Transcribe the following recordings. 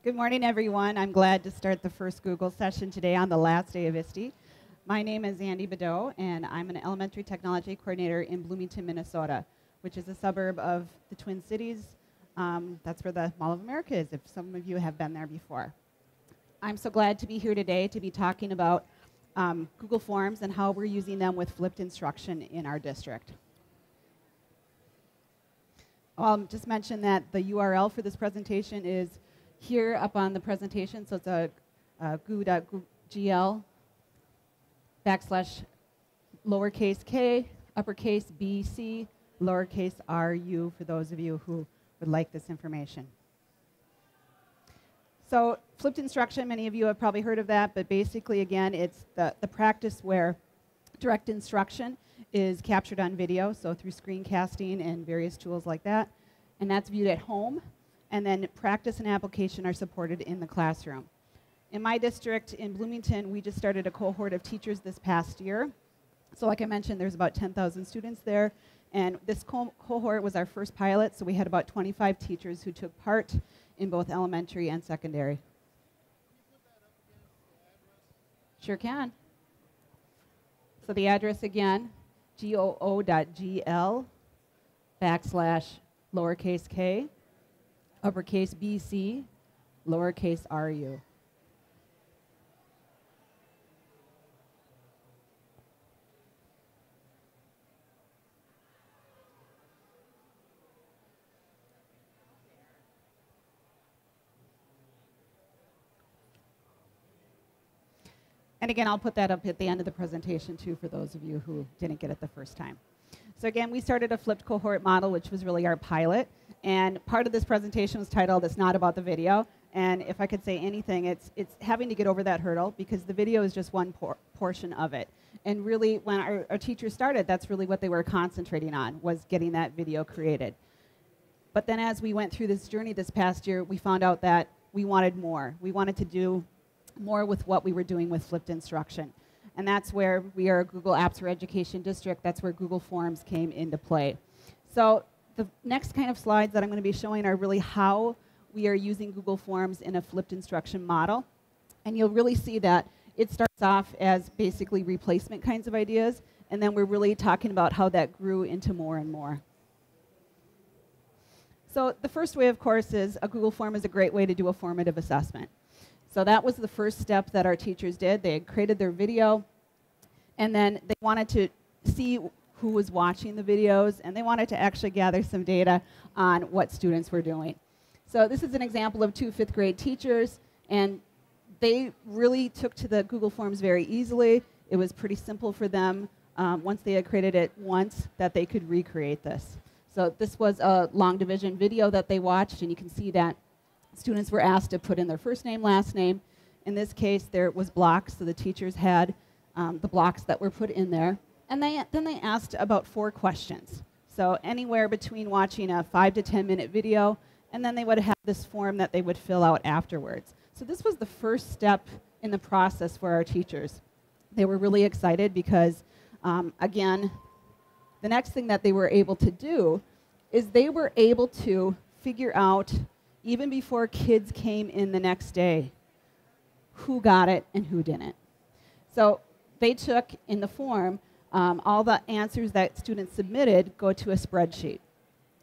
Good morning, everyone. I'm glad to start the first Google session today on the last day of ISTE. My name is Andy Badeau, and I'm an elementary technology coordinator in Bloomington, Minnesota, which is a suburb of the Twin Cities. That's where the Mall of America is, if some of you have been there before. I'm so glad to be here today to be talking about Google Forms and how we're using them with flipped instruction in our district. I'll just mention that the URL for this presentation is here up on the presentation, so it's a goo.gl /lowercase k, uppercase BC, lowercase RU for those of you who would like this information. So flipped instruction, many of you have probably heard of that, but basically, again, it's the practice where direct instruction is captured on video, so through screencasting and various tools like that, and that's viewed at home. And then practice and application are supported in the classroom. In my district in Bloomington, we just started a cohort of teachers this past year. So like I mentioned, there's about 10,000 students there. And this cohort was our first pilot, so we had about 25 teachers who took part in both elementary and secondary. Sure can. So the address again, goo.gl /lowercase k, uppercase BC, lowercase RU. And again, I'll put that up at the end of the presentation too for those of you who didn't get it the first time. So again, we started a flipped cohort model, which was really our pilot. And part of this presentation was titled, "It's Not About the Video." And if I could say anything, it's having to get over that hurdle because the video is just one portion of it. And really, when our teachers started, that's really what they were concentrating on, was getting that video created. But then as we went through this journey this past year, we found out that we wanted more. We wanted to do more with what we were doing with flipped instruction. And that's where we are a Google Apps for Education district. That's where Google Forms came into play. So the next kind of slides that I'm going to be showing are really how we are using Google Forms in a flipped instruction model. And you'll really see that it starts off as basically replacement kinds of ideas, and then we're really talking about how that grew into more and more. So the first way, of course, is a Google Form is a great way to do a formative assessment. So that was the first step that our teachers did. They had created their video, and then they wanted to see who was watching the videos, and they wanted to actually gather some data on what students were doing. So this is an example of 2 fifth-grade teachers, and they really took to the Google Forms very easily. It was pretty simple for them once they had created it once that they could recreate this. So this was a long division video that they watched, and you can see that students were asked to put in their first name, last name. In this case, there was blocks, so the teachers had the blocks that were put in there. And then they asked about 4 questions. So anywhere between watching a 5 to 10 minute video, and then they would have this form that they would fill out afterwards. So this was the first step in the process for our teachers. They were really excited because, again, the next thing that they were able to do is they were able to figure out, even before kids came in the next day, who got it and who didn't. So they took in the form all the answers that students submitted go to a spreadsheet.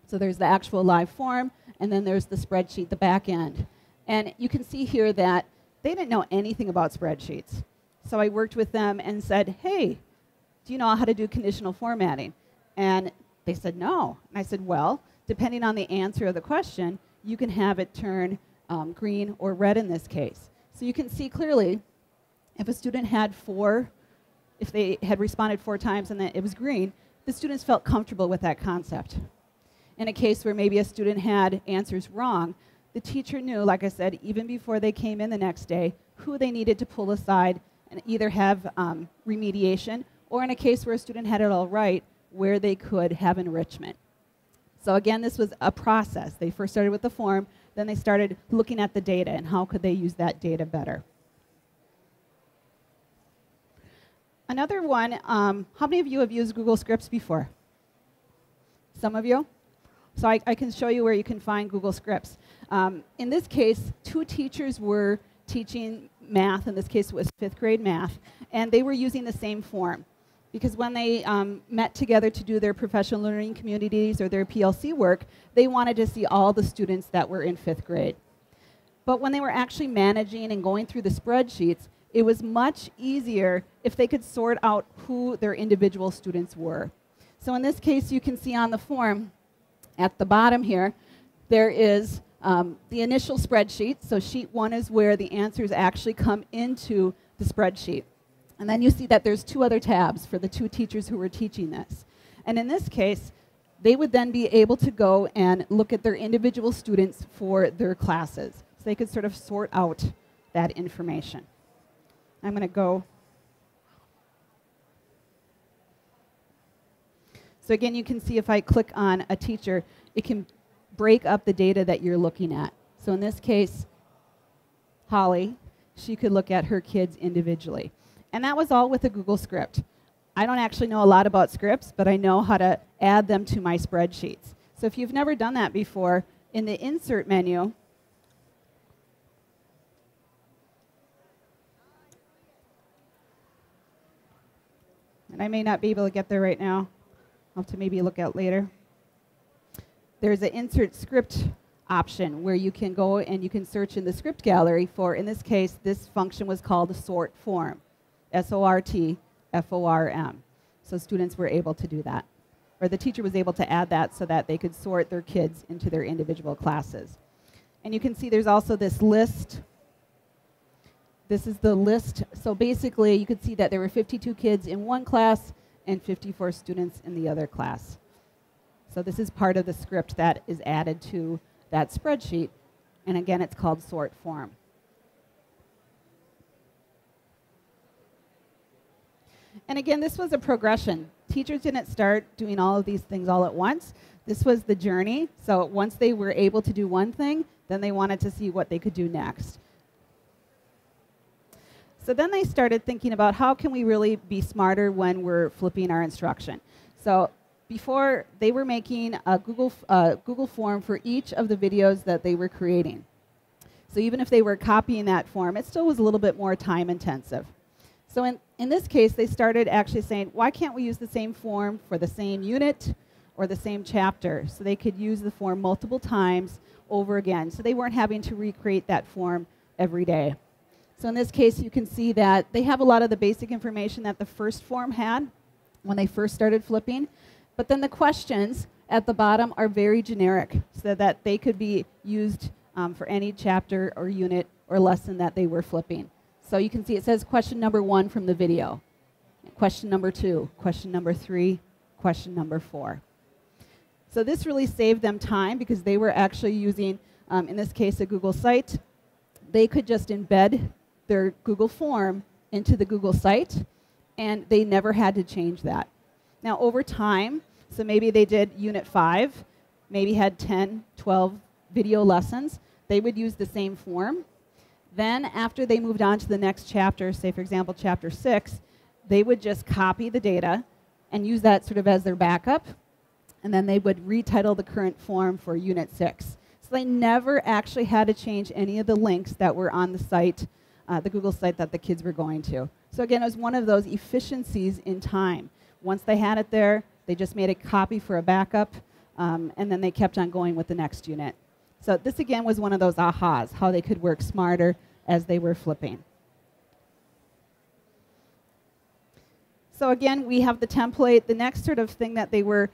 So there's the actual live form, and then there's the spreadsheet, the back end. And you can see here that they didn't know anything about spreadsheets. So I worked with them and said, hey, do you know how to do conditional formatting? And they said, no. And I said, well, depending on the answer of the question, you can have it turn green or red in this case. So you can see clearly if a student had if they had responded 4 times and then it was green, the students felt comfortable with that concept. In a case where maybe a student had answers wrong, the teacher knew, like I said, even before they came in the next day, who they needed to pull aside and either have remediation, or in a case where a student had it all right, where they could have enrichment. So again, this was a process. They first started with the form, then they started looking at the data and how could they use that data better. Another one, how many of you have used Google Scripts before? Some of you? So I can show you where you can find Google Scripts. In this case, 2 teachers were teaching math. In this case, it was 5th grade math. And they were using the same form. Because when they met together to do their professional learning communities or their PLC work, they wanted to see all the students that were in 5th grade. But when they were actually managing and going through the spreadsheets, it was much easier if they could sort out who their individual students were. So in this case, you can see on the form at the bottom here, there is the initial spreadsheet. So sheet 1 is where the answers actually come into the spreadsheet. And then you see that there's 2 other tabs for the 2 teachers who were teaching this. And in this case, they would then be able to go and look at their individual students for their classes. So they could sort of sort out that information. I'm going to go. So again, you can see if I click on a teacher, it can break up the data that you're looking at. So in this case, Holly, she could look at her kids individually. And that was all with a Google script. I don't actually know a lot about scripts, but I know how to add them to my spreadsheets. So if you've never done that before, in the Insert menu, and I may not be able to get there right now. I'll have to maybe look at later. There's an Insert Script option where you can go and you can search in the script gallery for, in this case, this function was called sort form. S-O-R-T-F-O-R-M. So students were able to do that. Or the teacher was able to add that so that they could sort their kids into their individual classes. And you can see there's also this list. This is the list. So basically, you could see that there were 52 kids in one class and 54 students in the other class. So this is part of the script that is added to that spreadsheet. And again, it's called sort form. And again, this was a progression. Teachers didn't start doing all of these things all at once. This was the journey. So once they were able to do one thing, then they wanted to see what they could do next. So then they started thinking about how can we really be smarter when we're flipping our instruction. So before, they were making a Google form for each of the videos that they were creating. So even if they were copying that form, it still was a little bit more time intensive. So in this case, they started actually saying, why can't we use the same form for the same unit or the same chapter? So they could use the form multiple times over again. So they weren't having to recreate that form every day. So in this case, you can see that they have a lot of the basic information that the first form had when they first started flipping. But then the questions at the bottom are very generic so that they could be used for any chapter or unit or lesson that they were flipping. So you can see it says question number 1 from the video, question number 2, question number 3, question number 4. So this really saved them time because they were actually using, in this case, a Google site. They could just embed their Google form into the Google site, and they never had to change that. Now, over time, so maybe they did Unit 5, maybe had 10, 12 video lessons, they would use the same form. Then after they moved on to the next chapter, say for example chapter 6, they would just copy the data and use that sort of as their backup, and then they would retitle the current form for Unit 6. So they never actually had to change any of the links that were on the site, the Google site that the kids were going to. So again, it was one of those efficiencies in time. Once they had it there, they just made a copy for a backup, and then they kept on going with the next unit. So this again was one of those ahas, how they could work smarter as they were flipping. So again, we have the template. The next sort of thing that they were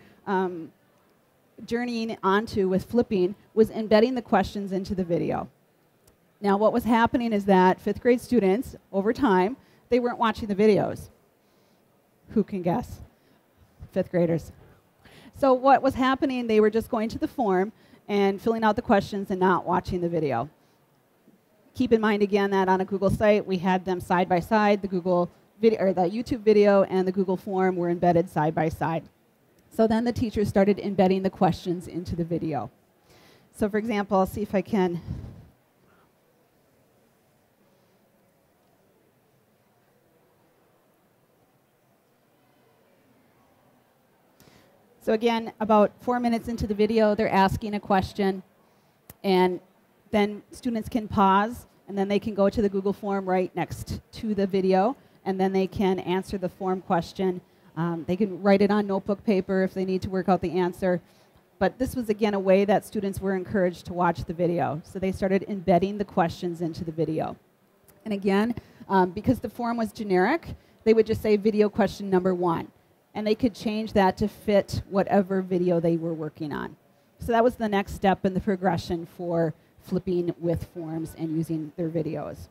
journeying onto with flipping was embedding the questions into the video. Now what was happening is that 5th grade students, over time, they weren't watching the videos. Who can guess? 5th graders. So what was happening, they were just going to the form and filling out the questions and not watching the video. Keep in mind again that on a Google site, we had them side by side. The Google video, or the YouTube video and the Google form were embedded side by side. So then the teachers started embedding the questions into the video. So for example, I'll see if I can. So again, about 4 minutes into the video, they're asking a question, and then students can pause, and then they can go to the Google form right next to the video, and then they can answer the form question. They can write it on notebook paper if they need to work out the answer. But this was, again, a way that students were encouraged to watch the video. So they started embedding the questions into the video. And again, because the form was generic, they would just say video question number 1. And they could change that to fit whatever video they were working on. So that was the next step in the progression for flipping with forms and using their videos.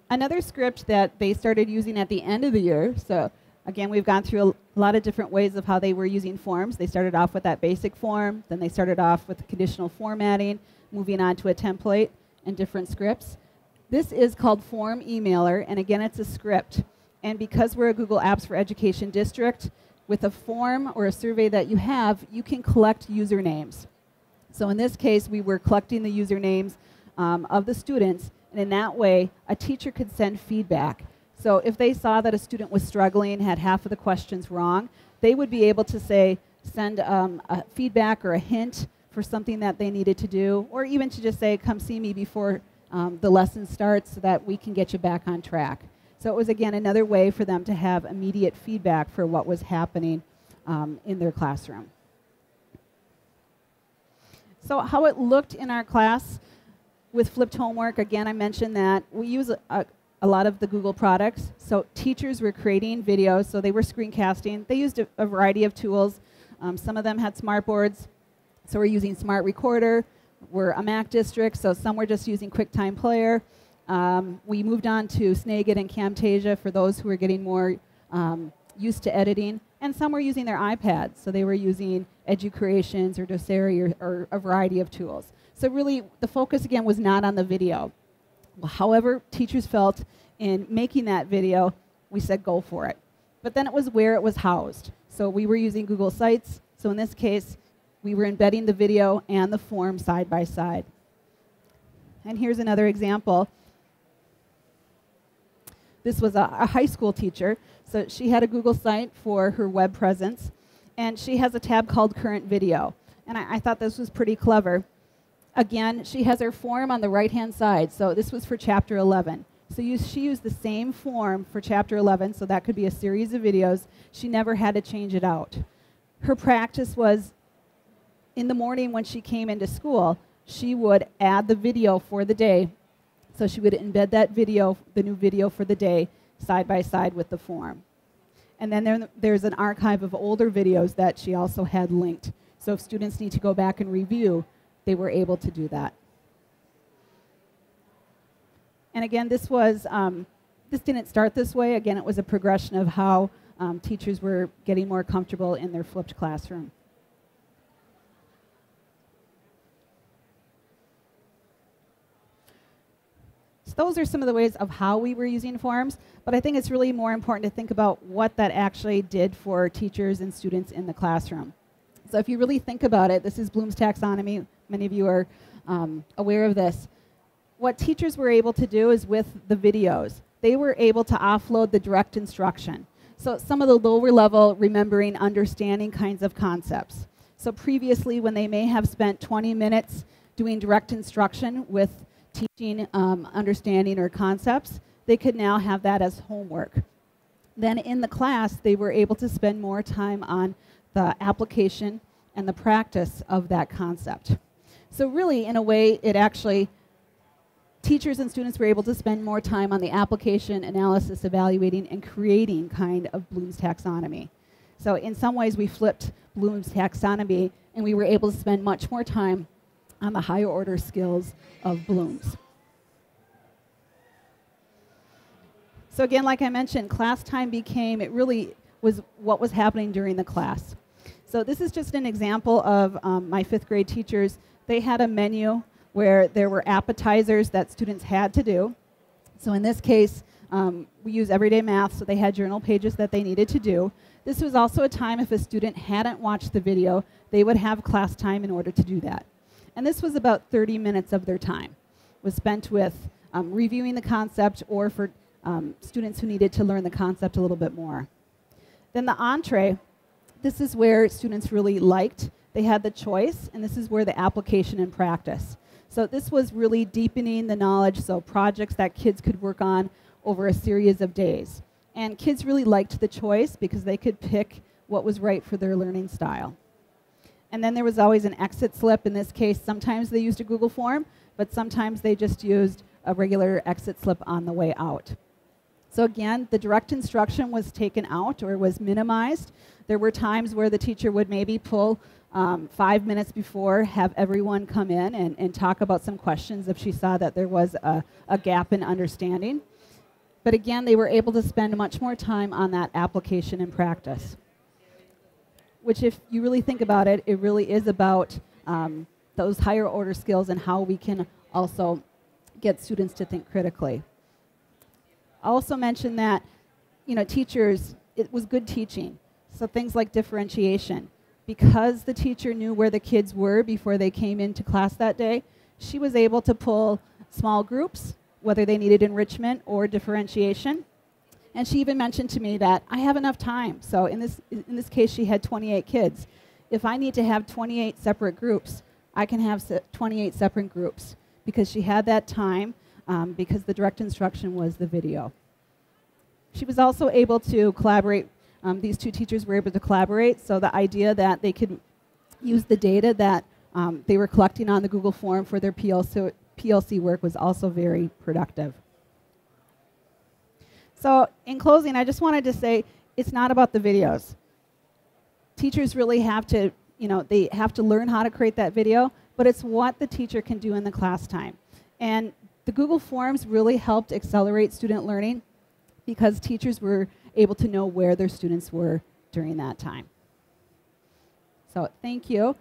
Another script that they started using at the end of the year, so again, we've gone through a lot of different ways of how they were using forms. They started off with that basic form, then they started off with conditional formatting, moving on to a template and different scripts. This is called Form Emailer, and again, it's a script. And because we're a Google Apps for Education district, with a form or a survey that you have, you can collect usernames. So in this case, we were collecting the usernames of the students, and in that way, a teacher could send feedback. So if they saw that a student was struggling, had half of the questions wrong, they would be able to say, send a feedback or a hint for something that they needed to do, or even to just say, come see me before the lesson starts so that we can get you back on track. So it was, again, another way for them to have immediate feedback for what was happening in their classroom. So how it looked in our class with flipped homework, again, I mentioned that we use a lot of the Google products. So teachers were creating videos, so they were screencasting. They used a variety of tools. Some of them had smartboards, so we're using Smart Recorder. We're a Mac district, so some were just using QuickTime Player. We moved on to Snagit and Camtasia for those who were getting more used to editing, and some were using their iPads, so they were using EduCreations or Doceri or a variety of tools. So really, the focus again was not on the video. However, teachers felt in making that video, we said go for it. But then it was where it was housed. So we were using Google Sites, so in this case, we were embedding the video and the form side by side. And here's another example. This was a high school teacher. So she had a Google site for her web presence, and she has a tab called Current Video. And I thought this was pretty clever. Again, she has her form on the right-hand side. So this was for Chapter 11. So she used the same form for Chapter 11, so that could be a series of videos. She never had to change it out. Her practice was in the morning when she came into school, she would add the video for the day. So she would embed that video, the new video for the day, side by side with the form. And then there's an archive of older videos that she also had linked. So if students need to go back and review, they were able to do that. And again, this didn't start this way. Again, it was a progression of how teachers were getting more comfortable in their flipped classroom. So those are some of the ways of how we were using forms, but I think it's really more important to think about what that actually did for teachers and students in the classroom. So if you really think about it, this is Bloom's taxonomy. Many of you are aware of this. What teachers were able to do is with the videos, they were able to offload the direct instruction. So some of the lower level remembering, understanding kinds of concepts. So previously, when they may have spent 20 minutes doing direct instruction with teaching understanding or concepts, they could now have that as homework. Then in the class, they were able to spend more time on the application and the practice of that concept. So really, in a way, it actually, teachers and students were able to spend more time on the application, analysis, evaluating, and creating kind of Bloom's taxonomy. So in some ways, we flipped Bloom's taxonomy, and we were able to spend much more time on the higher order skills of Bloom's. So again, like I mentioned, class time became, it really was what was happening during the class. So this is just an example of my 5th grade teachers. They had a menu where there were appetizers that students had to do. So in this case, we use everyday math, so they had journal pages that they needed to do. This was also a time if a student hadn't watched the video, they would have class time in order to do that. And this was about 30 minutes of their time, was spent with reviewing the concept or for students who needed to learn the concept a little bit more. Then the entree, this is where students really liked. They had the choice, and this is where the application and practice. So this was really deepening the knowledge, so projects that kids could work on over a series of days. And kids really liked the choice because they could pick what was right for their learning style. And then there was always an exit slip. In this case, sometimes they used a Google form, but sometimes they just used a regular exit slip on the way out. So again, the direct instruction was taken out or was minimized. There were times where the teacher would maybe pull 5 minutes before, have everyone come in and talk about some questions if she saw that there was a gap in understanding. But again, they were able to spend much more time on that application and practice, which if you really think about it, it really is about those higher order skills and how we can also get students to think critically. I also mentioned that, teachers, it was good teaching. So things like differentiation. Because the teacher knew where the kids were before they came into class that day, she was able to pull small groups, whether they needed enrichment or differentiation. And she even mentioned to me that I have enough time. So in this case, she had 28 kids. If I need to have 28 separate groups, I can have 28 separate groups because she had that time because the direct instruction was the video. She was also able to collaborate. These two teachers were able to collaborate, so the idea that they could use the data that they were collecting on the Google form for their PLC work was also very productive. So in closing, I just wanted to say it's not about the videos. Teachers really have to, they have to learn how to create that video, but it's what the teacher can do in the class time. And the Google Forms really helped accelerate student learning because teachers were able to know where their students were during that time. So thank you.